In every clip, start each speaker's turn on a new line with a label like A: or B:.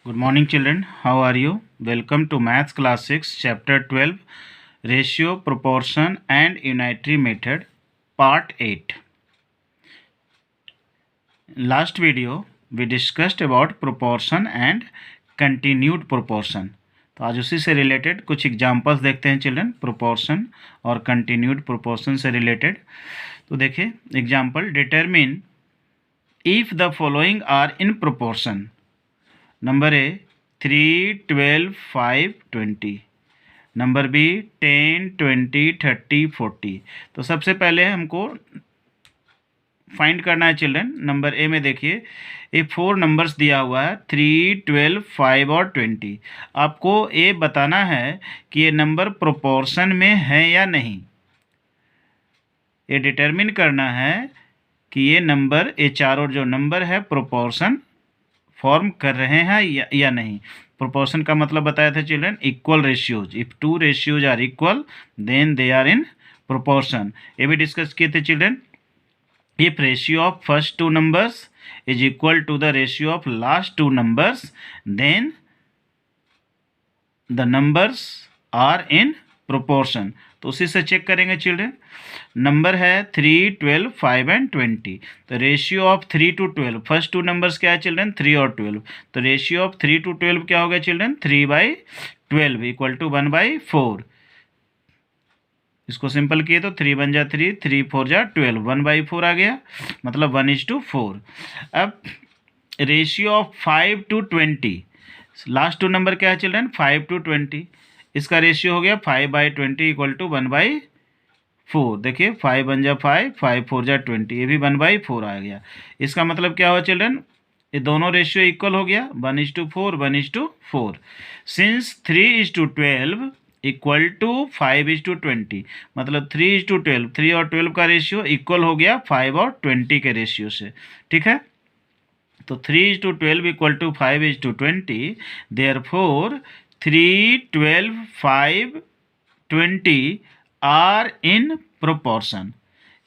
A: Good morning, children. How are you? Welcome to Maths Class 6, Chapter 12, Ratio, Proportion and Unitary Method, Part 8. Last video, we discussed about proportion and continued proportion. तो आज उसी से related कुछ examples देखते हैं children, proportion और continued proportion से related. तो देखिए example, determine if the following are in proportion. Number A 3, 12, 5, 20। Number B 10, 20, 30, 40। तो सबसे पहले हमको फाइंड करना है चिल्ड्रन। नंबर ए में देखिए ये 4 नंबर्स दिया हुआ है 3, 12, 5 और 20। आपको ये बताना है कि ये नंबर प्रोपोर्शन में है या नहीं। ये डिटरमिन करना है कि ये नंबर, ये चारों जो नंबर है प्रोपोर्शन फॉर्म कर रहे हैं या नहीं। प्रोपोर्शन का मतलब बताया था children, equal ratios. If two ratios are equal then they are in proportion. ये भी डिस्कस किए थे children. If ratio of first 2 numbers is equal to the ratio of last 2 numbers then the numbers are in proportion. तो उसी से check करेंगे children. Number है 3, 12, 5 and 20। तो ratio of 3 to 12, first 2 numbers क्या है चिल्ड्रन, 3 और 12। तो रेशियो ऑफ 3 to 12 क्या होगा चिल्ड्रन, 3/12 इक्वल टू 1/4। इसको सिंपल किए तो 3 बन जा 3, 3 4 जा 12, 1/4 आ गया, मतलब 1:4। अब ratio of 5 to 20, last 2 number क्या है चिल्ड्रन, 5 to 20। इसका रेशियो हो गया 5/20 इक्वल टू 1/4। देखिए 5 बन जा 5, 5 4 जा 20, ये भी 1/4 आ गया। इसका मतलब क्या हुआ चिल्ड्रन, ये दोनों रेशियो इक्वल हो गया, 1:4, 1:4। सिंस 3:12 इक्वल टू 5:20, मतलब 3:12, 3 और 12 का रेशियो इक्वल हो गया 5 और 20 के रेशियो से। ठीक है, तो 3:12 equal to 5:20, therefore 3, 12, 5, 20 are in proportion.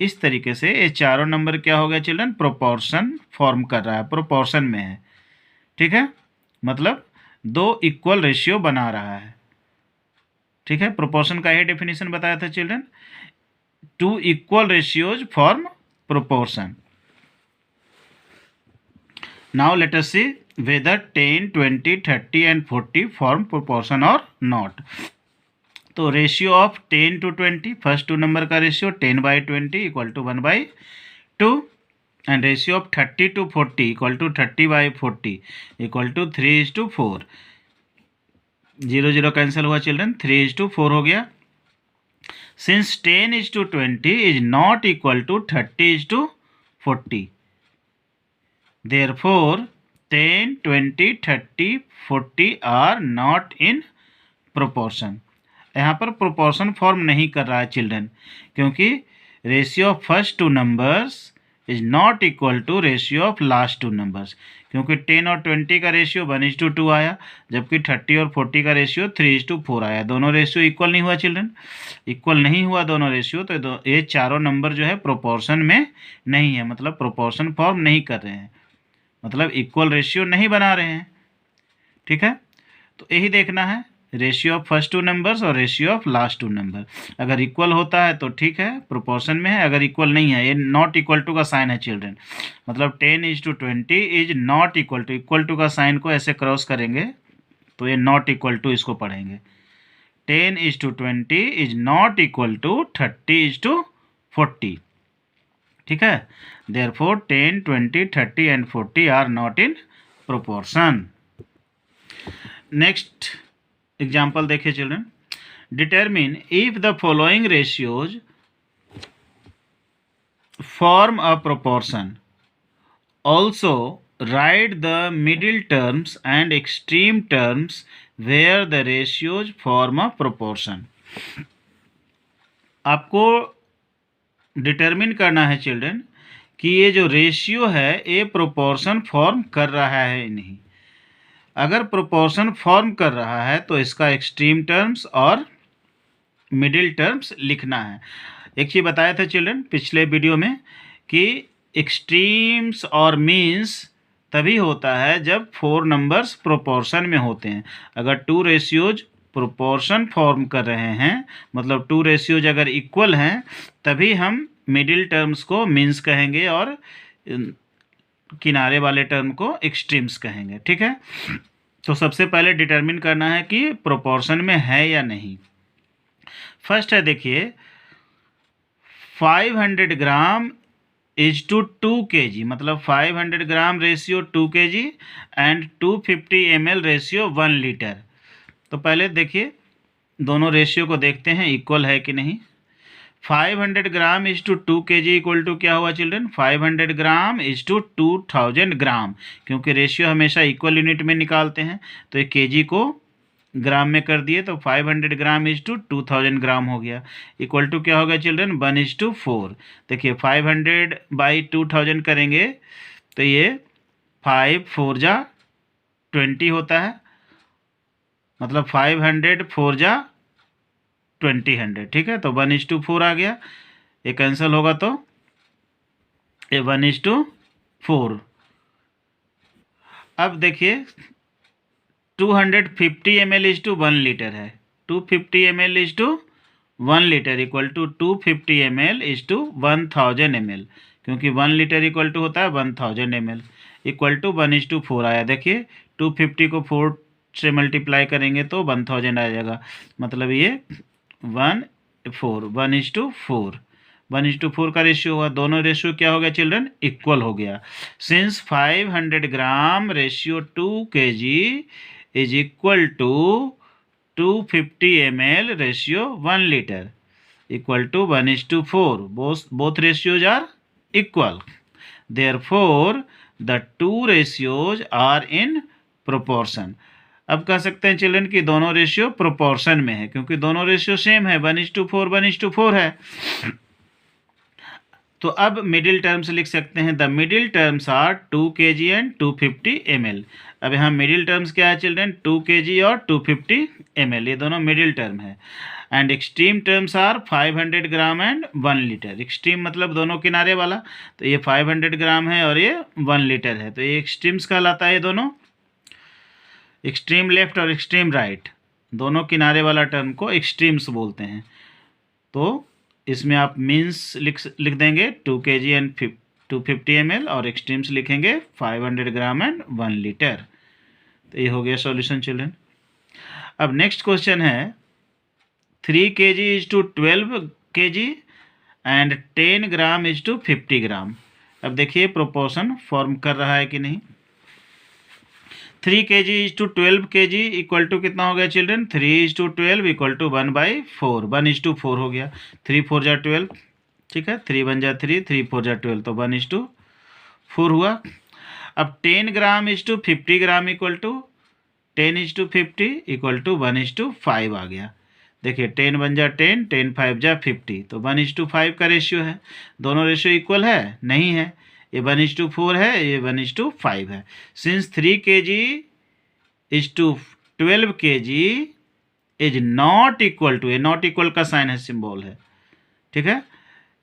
A: इस तरीके से ये चारों नंबर क्या हो गया चिल्ड्रन, प्रोपोर्शन फॉर्म कर रहा है, प्रोपोर्शन में है। ठीक है, मतलब 2 इक्वल रेशियो बना रहा है। ठीक है, प्रोपोर्शन का ये डेफिनेशन बताया था children, 2 equal ratios form proportion. Now let us see whether 10, 20, 30 and 40 form proportion or not. तो ratio of 10 to 20, first 2 number का ratio 10/20 equal to 1/2, and ratio of 30 to 40 equal to 30/40 equal to 3:4। 0 0 cancel हुआ children, 3:4 हो गया। Since 10:20 is not equal to 30:40, therefore 10, 20, 30, 40 are not in proportion. यहाँ पर proportion form नहीं कर रहा है चिल्ड्रन, क्योंकि ratio of first 2 numbers is not equal to ratio of last 2 numbers. क्योंकि 10 और 20 का रेशियो 1:2 आया, जबकि 30 और 40 का रेशियो 3:4 आया। दोनों रेशियो इक्वल नहीं हुआ चिल्ड्रन, इक्वल नहीं हुआ दोनों रेशियो। तो ये चारों नंबर जो है प्रोपोर्शन में नहीं है, मतलब प्रोपोर्शन फॉर्म नहीं कर रहे हैं, मतलब इक्वल रेशियो नहीं बना रहे हैं। ठीक है, तो यही देखना है, रेशियो ऑफ फर्स्ट 2 नंबर्स और रेशियो ऑफ लास्ट 2 नंबर। अगर इक्वल होता है तो ठीक है, प्रोपोर्शन में है। अगर इक्वल नहीं है, ये नॉट इक्वल टू का साइन है चिल्ड्रन, मतलब 10:20 इज नॉट इक्वल टू का साइन को ऐसे क्रॉस करेंगे तो ये नॉट इक्वल टू इसको पढ़ेंगे। 10:20 इज नॉट इक्वल टू 30:40। ठीक है, therefore 10, 20, 30 and 40 are not in proportion. Next example देखिए children, determine if the following ratios form a proportion, also write the middle terms and extreme terms where the ratios form a proportion. आपको determine करना है children कि ये जो ratio है ये proportion form कर रहा है नहीं। अगर प्रोपोर्शन फॉर्म कर रहा है तो इसका एक्सट्रीम टर्म्स और मिडिल टर्म्स लिखना है। एक चीज़ बताया था चिल्ड्रन पिछले वीडियो में कि एक्सट्रीम्स और मीन्स तभी होता है जब 4 नंबर्स प्रोपोर्शन में होते हैं। अगर 2 रेशियोज प्रोपोर्शन फॉर्म कर रहे हैं, मतलब 2 रेशियोज अगर इक्वल हैं, तभी हम मिडिल टर्म्स को मीन्स कहेंगे और किनारे वाले टर्म को एक्सट्रीम्स कहेंगे। ठीक है, तो सबसे पहले डिटरमिन करना है कि प्रोपोर्शन में है या नहीं। फर्स्ट है, देखिए 500 ग्राम इज टू 2 kg, मतलब 500 gram ratio 2 kg and 250 ml ratio 1 litre. तो पहले देखिए दोनों रेशियो को देखते हैं इक्वल है कि नहीं। 500 gram is to 2 kg equal to क्या हुआ children, 500 gram is to 2000 gram, क्योंकि रेशियो हमेशा इक्वल यूनिट में निकालते हैं, तो एक kg को ग्राम में कर दिए तो 500 ग्राम इज टू 2000 ग्राम हो गया। इक्वल टू क्या होगा चिल्ड्रन, 1:4। देखिए 500 बाई 2000 करेंगे तो ये 5 4 जा 20 होता है, मतलब 500 4 जा 20 ठीक है, तो 1:4 आ गया। ये कैंसिल होगा तो ये 1:4। अब देखिए 250 ml इज टू 1 लीटर है, 250 ml is to 1 litre equal to 250 ml is to 1000 ml, क्योंकि 1 लीटर इक्वल टू होता है 1000 ml, इक्वल टू 1:4 आया। देखिए 250 को 4 से मल्टीप्लाई करेंगे तो 1000 आ जाएगा, मतलब ये 1:4 1:4 का रेशियो हुआ। दोनों रेशियो क्या हो गया चिल्ड्रन, इक्वल हो गया। Since 500 gram ratio 2 kg is equal to 250 ml ratio 1 litre equal to 1:4, both ratios are equal, therefore the two ratios are in proportion। अब कह सकते हैं चिल्ड्रन कि दोनों रेशियो प्रोपोर्शन में है, क्योंकि दोनों रेशियो सेम है, 1:4 1:4 है। तो अब मिडिल टर्म्स लिख सकते हैं, the middle terms are 2 kg and 250 ml। अब यहाँ मिडिल टर्म्स क्या है चिल्ड्रन, 2 kg और 250 ml, ये दोनों मिडिल टर्म है। And extreme terms are 500 gram and 1 litre. Extreme मतलब दोनों किनारे वाला, तो ये 500 ग्राम है और ये 1 लीटर है, तो ये एक्सट्रीम्स कहलाता है। ये दोनों एक्सट्रीम लेफ्ट और एक्सट्रीम राइट, दोनों किनारे वाला टर्म को एक्सट्रीम्स बोलते हैं। तो इसमें आप मीन्स लिख देंगे 2 kg एंड 250 ml और एक्सट्रीम्स लिखेंगे 500 ग्राम एंड 1 लीटर। तो ये हो गया सॉल्यूशन चिल्ड्रन। अब नेक्स्ट क्वेश्चन है 3 kg is to 12 kg and 10 gram is to 50 gram. अब देखिए प्रोपोर्शन फॉर्म कर रहा है कि नहीं। 3 kg is to 12 kg equal to कितना हो गया children, 3 is to 12 equal to 1/4, 1:4 हो गया। 3 4 जा 12, ठीक है, 3 1 जा 3, 3 4 जा 12, तो 1:4 हुआ। अब 10 gram is to 50 gram equal to 10 is to 50 equal to 1:5 आ गया। देखिए 10 1 जा 10, 10 5 जा 50, तो 1:5 का रेशियो है। दोनों रेशियो इक्वल है, नहीं है, ये 1:4 है, ये 1:5 है। Since 3 kg is to 12 kg is not equal to, ये नॉट इक्वल का साइन है, सिंबल है, ठीक है,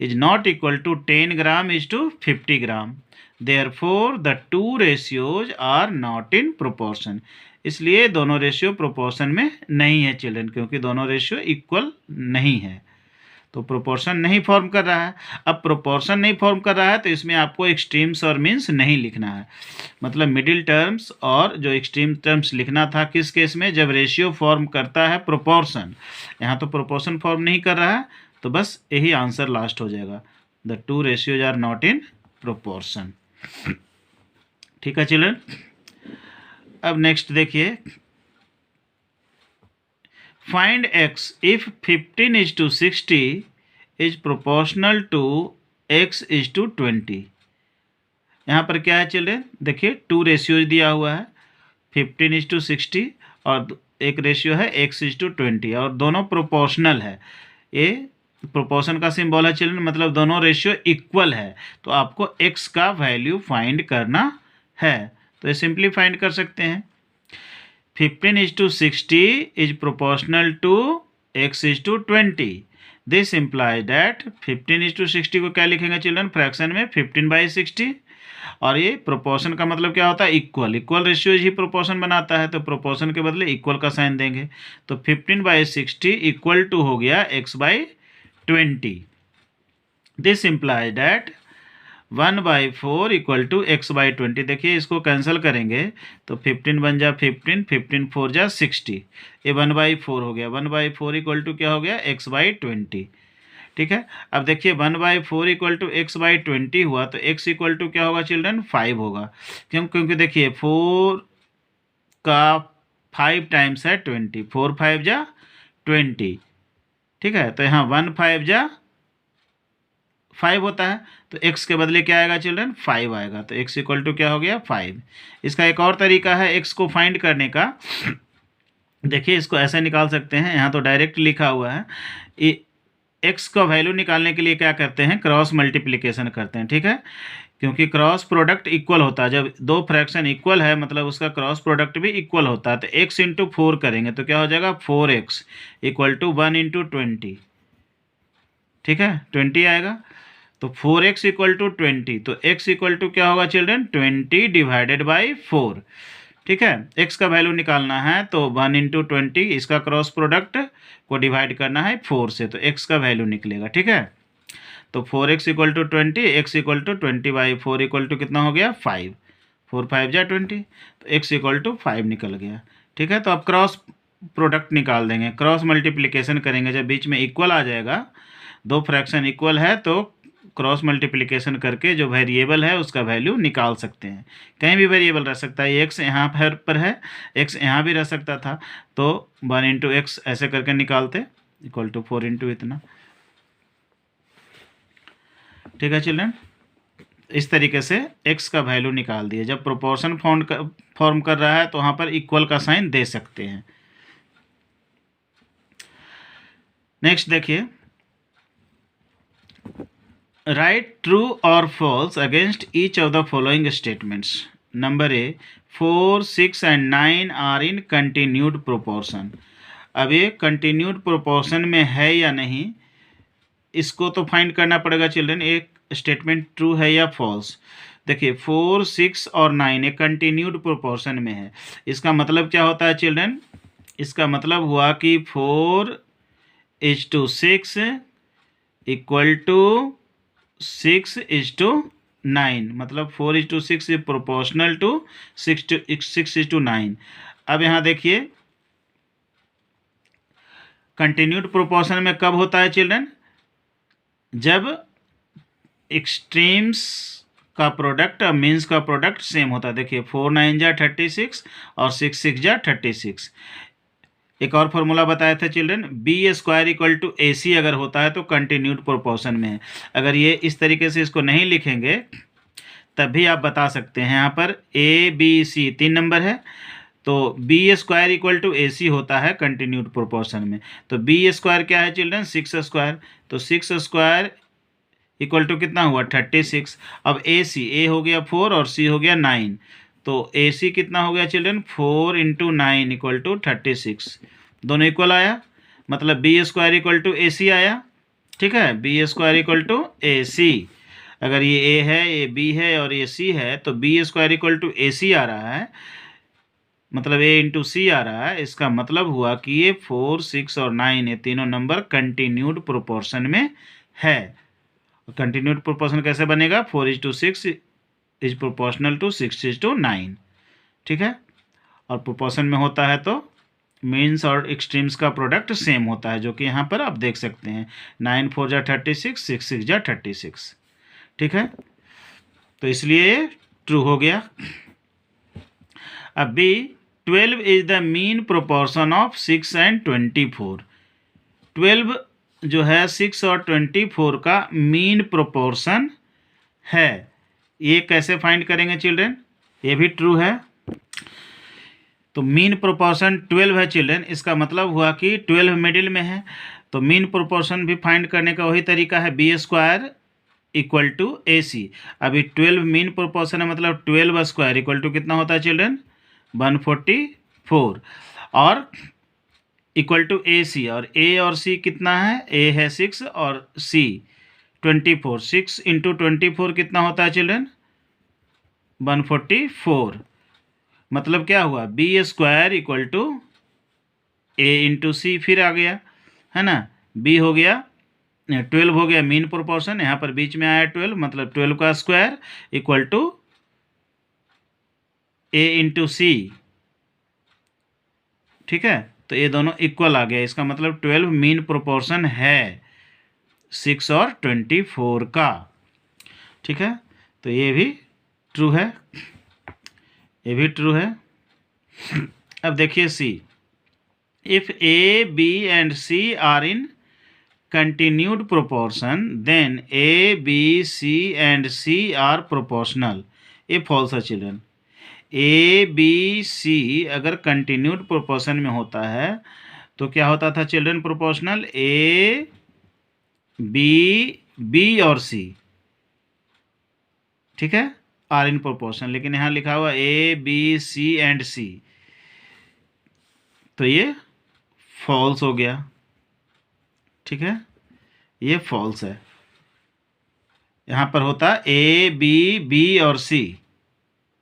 A: is not equal to 10 gram is to 50 gram, therefore the two ratios are not in proportion. इसलिए दोनों रेशियो प्रोपोर्शन में नहीं है चिल्ड्रन, क्योंकि दोनों रेशियो इक्वल नहीं है, तो प्रोपोर्शन नहीं फॉर्म कर रहा है। अब प्रोपोर्शन नहीं फॉर्म कर रहा है तो इसमें आपको एक्सट्रीम्स और मीन्स नहीं लिखना है, मतलब मिडिल टर्म्स और जो एक्सट्रीम टर्म्स लिखना था किस केस में, जब रेशियो फॉर्म करता है प्रोपोर्शन। यहाँ तो प्रोपोर्शन फॉर्म नहीं कर रहा है, तो बस यही आंसर लास्ट हो जाएगा, the two ratios are not in proportion. ठीक है चिल्ड्रन। अब नेक्स्ट देखिए, find x if 15 is to 60 is proportional to x is to 20। यहाँ पर क्या है चिल्ड्रन, देखिए 2 रेशियो दिया हुआ है, 15 is to 60 और एक रेशियो है x is to 20, और दोनों प्रोपोर्शनल है। ये प्रोपोर्शन का सिंबल है चिल्ड्रन, मतलब दोनों रेशियो इक्वल है, तो आपको x का वैल्यू फाइंड करना है। तो ये सिंपली फाइंड कर सकते हैं, 15 is to 60 is proportional to x is to 20। This implies that 15 is to 60 को क्या लिखेंगे चिल्ड्रन, फ्रैक्शन में 15/60, और ये प्रोपोर्शन का मतलब क्या होता है, इक्वल। इक्वल रेशियो ही प्रोपोर्शन बनाता है, तो प्रोपोर्शन के बदले इक्वल का साइन देंगे। तो 15/60 इक्वल टू हो गया x/20। This implies that 1/4 equal to x/20। देखिए इसको कैंसिल करेंगे तो 15 बन जा 15, 15 4 जा 60, ये 1/4 हो गया। 1/4 इक्वल टू क्या हो गया, x/20। ठीक है, अब देखिए 1/4 इक्वल टू x/20 हुआ तो x इक्वल टू क्या होगा चिल्ड्रन, 5 होगा। क्योंकि देखिए 4 का 5 टाइम्स है 20, 4 5 जा 20। ठीक है, तो यहाँ 1 5 जा 5 होता है, तो x के बदले क्या आएगा चिल्ड्रन, 5 आएगा। तो x इक्वल टू क्या हो गया, 5। इसका एक और तरीका है x को फाइंड करने का। देखिए इसको ऐसे निकाल सकते हैं, यहाँ तो डायरेक्ट लिखा हुआ है। x का वैल्यू निकालने के लिए क्या करते हैं, क्रॉस मल्टीप्लिकेशन करते हैं। ठीक है, क्योंकि क्रॉस प्रोडक्ट इक्वल होता है, जब दो फ्रैक्शन इक्वल है मतलब उसका क्रॉस प्रोडक्ट भी इक्वल होता है। तो x इंटू 4 करेंगे तो क्या हो जाएगा, 4x इक्वल टू 1 इंटू 20। ठीक है, 20 आएगा। तो 4x इक्वल टू 20, तो x इक्वल टू क्या होगा चिल्ड्रन, 20 डिवाइडेड बाई 4। ठीक है, x का वैल्यू निकालना है तो 1 इंटू 20, इसका क्रॉस प्रोडक्ट को डिवाइड करना है 4 से, तो x का वैल्यू निकलेगा। ठीक है, तो 4x equal to 20, x equal to 20/4 equal to कितना हो गया, 5। 4 5 जा 20, तो x इक्वल टू 5 निकल गया। ठीक है, तो अब क्रॉस प्रोडक्ट निकाल देंगे, क्रॉस मल्टीप्लिकेशन करेंगे। जब बीच में इक्वल आ जाएगा, दो फ्रैक्शन इक्वल है तो क्रॉस मल्टीप्लिकेशन करके जो वेरिएबल है उसका वैल्यू निकाल सकते हैं। कहीं भी वेरिएबल रह सकता है, x यहाँ पर है, x यहाँ भी रह सकता था, तो 1 इंटू x ऐसे करके निकालते, इक्वल टू 4 इंटू इतना। ठीक है चिल्ड्रन, इस तरीके से x का वैल्यू निकाल दिए। जब प्रोपोर्शन फॉर्म कर रहा है तो वहाँ पर इक्वल का साइन दे सकते हैं। नेक्स्ट देखिए, राइट ट्रू और false against each of the following statements. Number A, 4 6 and 9 are in continued proportion. अब ये कंटिन्यूड प्रोपोर्शन में है या नहीं, इसको तो फाइंड करना पड़ेगा चिल्ड्रन। एक स्टेटमेंट ट्रू है या फॉल्स। देखिए 4 6 और 9 एक कंटिन्यूड प्रोपोर्शन में है। इसका मतलब क्या होता है चिल्ड्रन, इसका मतलब हुआ कि 4:6 इक्वल टू 6:9, मतलब 4:6 इज प्रोपोर्शनल टू 6:9। अब यहाँ देखिए कंटिन्यूड प्रोपोर्शन में कब होता है चिल्ड्रन, जब एक्सट्रीम्स का प्रोडक्ट और मीन्स का प्रोडक्ट सेम होता है। देखिए 4 9 जा 36 और 6 6 जा 36। एक और फॉर्मूला बताया था children, b² equal to AC अगर होता है तो कंटिन्यूड प्रोपोर्शन में है। अगर ये इस तरीके से इसको नहीं लिखेंगे तब भी आप बता सकते हैं। यहाँ पर ABC 3 नंबर है, तो b² इक्वल टू AC होता है कंटिन्यूड प्रोपोर्शन में। तो b² क्या है चिल्ड्रन, 6²। तो 6² इक्वल टू कितना हुआ, 36। अब A हो गया 4 और C हो गया 9, तो AC कितना हो गया चिल्ड्रन, 4 इंटू 9 इक्वल टू 36। दोनों इक्वल आया, मतलब b² इक्वल टू AC आया। ठीक है, b² इक्वल टू AC। अगर ये A है, ये B है और ये C है, तो b² इक्वल टू AC आ रहा है, मतलब A इंटू C आ रहा है। इसका मतलब हुआ कि ये 4 6 और 9 ये तीनों नंबर कंटिन्यूड प्रोपोर्शन में है। कंटिन्यूड प्रोपोर्शन कैसे बनेगा, 4:6 इज प्रोपोर्शनल टू 6:9। ठीक है, और प्रोपोर्शन में होता है तो मीन्स और एक्सट्रीम्स का प्रोडक्ट सेम होता है, जो कि यहाँ पर आप देख सकते हैं। 9 4 जा 36, 6 6 जा 36। ठीक है, तो इसलिए ट्रू हो गया। अब B, 12 is the mean proportion of 6 and 24। 12 जो है 6 और 24 का मीन प्रोपोर्शन है। ये कैसे फाइंड करेंगे चिल्ड्रन, ये भी ट्रू है। तो मीन प्रोपोर्शन 12 है चिल्ड्रन, इसका मतलब हुआ कि 12 मिडिल में है। तो मीन प्रोपोर्शन भी फाइंड करने का वही तरीका है, b² इक्वल टू AC। अभी 12 मीन प्रोपोर्शन है, मतलब 12² इक्वल टू कितना होता है चिल्ड्रन, 144 और इक्वल टू AC। और A और C कितना है, A है 6 और C 24। 6 इंटू 24 कितना होता है चिल्ड्रन, 144, मतलब क्या हुआ, B square equal to A into C, फिर आ गया है ना, बी हो गया 12 हो गया मीन प्रोपोर्शन, यहाँ पर बीच में आया 12, मतलब 12 का square equal to A into C, ठीक है। तो ये दोनों इक्वल आ गया, इसका मतलब 12 मीन प्रोपोर्शन है 6 और 24 का, ठीक है। तो ये भी ट्रू है, ये भी ट्रू है। अब देखिए C, if A B and C are in continued proportion then a b c and c are proportional, ये फॉल्स है चिल्ड्रन। ए बी सी अगर कंटिन्यूड प्रोपोर्शन में होता है तो क्या होता था children, proportional A B B और सी, ठीक है, आर इन प्रोपोर्शन, लेकिन यहाँ लिखा हुआ ए बी सी एंड सी, तो ये फॉल्स हो गया, ठीक है, ये फॉल्स है। यहाँ पर होता ए बी बी और सी,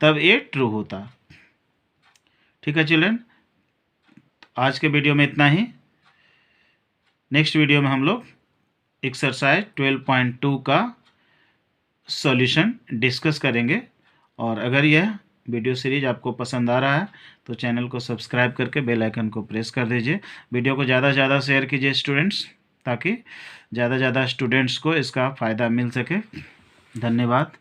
A: तब ये ट्रू होता, ठीक है चिल्ड्रन। आज के वीडियो में इतना ही, नेक्स्ट वीडियो में हम लोग एक्सरसाइज 12.2 का सॉल्यूशन डिस्कस करेंगे। और अगर यह वीडियो सीरीज आपको पसंद आ रहा है तो चैनल को सब्सक्राइब करके बेल आइकन को प्रेस कर दीजिए, वीडियो को ज़्यादा से ज़्यादा शेयर कीजिए स्टूडेंट्स, ताकि ज़्यादा से ज़्यादा स्टूडेंट्स को इसका फ़ायदा मिल सके। धन्यवाद।